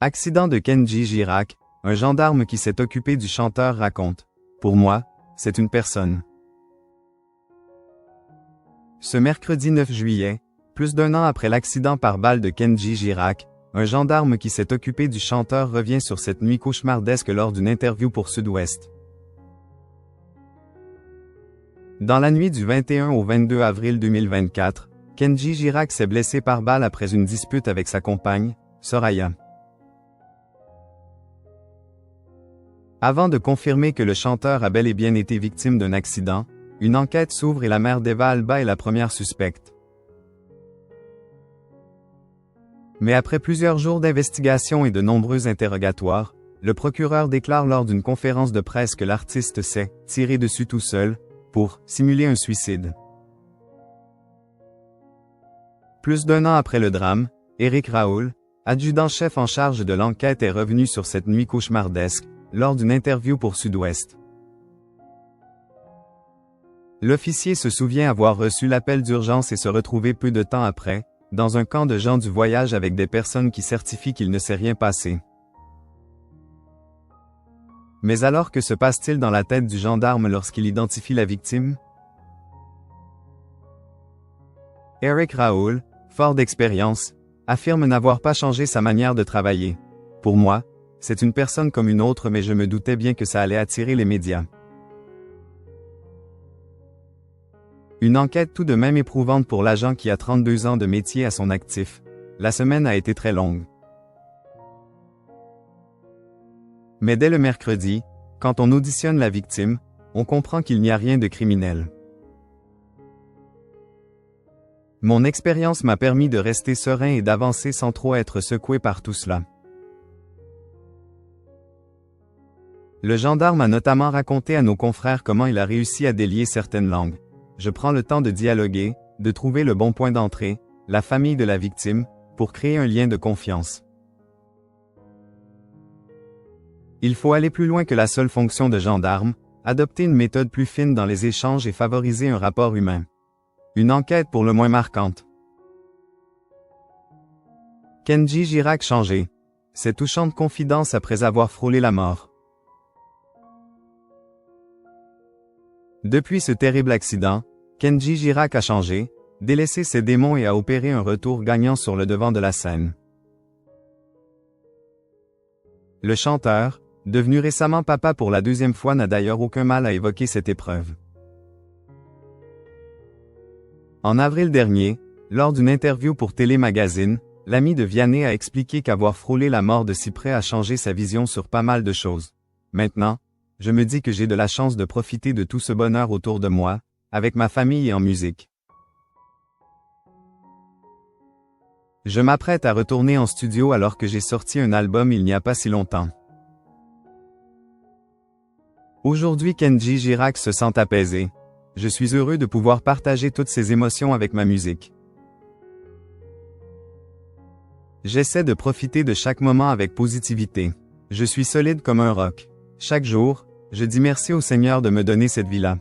Accident de Kenji Girac, un gendarme qui s'est occupé du chanteur raconte. Pour moi, c'est une personne. Ce mercredi 9 juillet, plus d'un an après l'accident par balle de Kenji Girac, un gendarme qui s'est occupé du chanteur revient sur cette nuit cauchemardesque lors d'une interview pour Sud-Ouest. Dans la nuit du 21 au 22 avril 2024, Kenji Girac s'est blessé par balle après une dispute avec sa compagne, Soraya. Avant de confirmer que le chanteur a bel et bien été victime d'un accident, une enquête s'ouvre et la mère d'Eva Alba est la première suspecte. Mais après plusieurs jours d'investigation et de nombreux interrogatoires, le procureur déclare lors d'une conférence de presse que l'artiste s'est tiré dessus tout seul, pour simuler un suicide. Plus d'un an après le drame, Éric Raoul, adjudant-chef en charge de l'enquête, est revenu sur cette nuit cauchemardesque, lors d'une interview pour Sud-Ouest. L'officier se souvient avoir reçu l'appel d'urgence et se retrouver peu de temps après, dans un camp de gens du voyage avec des personnes qui certifient qu'il ne s'est rien passé. Mais alors, que se passe-t-il dans la tête du gendarme lorsqu'il identifie la victime? Éric Raoul, fort d'expérience, affirme n'avoir pas changé sa manière de travailler. Pour moi, c'est une personne comme une autre, mais je me doutais bien que ça allait attirer les médias. Une enquête tout de même éprouvante pour l'agent qui a 32 ans de métier à son actif. La semaine a été très longue. Mais dès le mercredi, quand on auditionne la victime, on comprend qu'il n'y a rien de criminel. Mon expérience m'a permis de rester serein et d'avancer sans trop être secoué par tout cela. Le gendarme a notamment raconté à nos confrères comment il a réussi à délier certaines langues. Je prends le temps de dialoguer, de trouver le bon point d'entrée, la famille de la victime, pour créer un lien de confiance. Il faut aller plus loin que la seule fonction de gendarme, adopter une méthode plus fine dans les échanges et favoriser un rapport humain. Une enquête pour le moins marquante. Kenji Girac changé. Ces touchantes confidences après avoir frôlé la mort. Depuis ce terrible accident, Kenji Girac a changé, délaissé ses démons et a opéré un retour gagnant sur le devant de la scène. Le chanteur, devenu récemment papa pour la deuxième fois, n'a d'ailleurs aucun mal à évoquer cette épreuve. En avril dernier, lors d'une interview pour Télé Magazine, l'ami de Vianney a expliqué qu'avoir frôlé la mort de si près a changé sa vision sur pas mal de choses. Maintenant, je me dis que j'ai de la chance de profiter de tout ce bonheur autour de moi, avec ma famille et en musique. Je m'apprête à retourner en studio alors que j'ai sorti un album il n'y a pas si longtemps. Aujourd'hui, Kenji Girac se sent apaisé. Je suis heureux de pouvoir partager toutes ces émotions avec ma musique. J'essaie de profiter de chaque moment avec positivité. Je suis solide comme un roc. Chaque jour, je dis merci au Seigneur de me donner cette vie-là.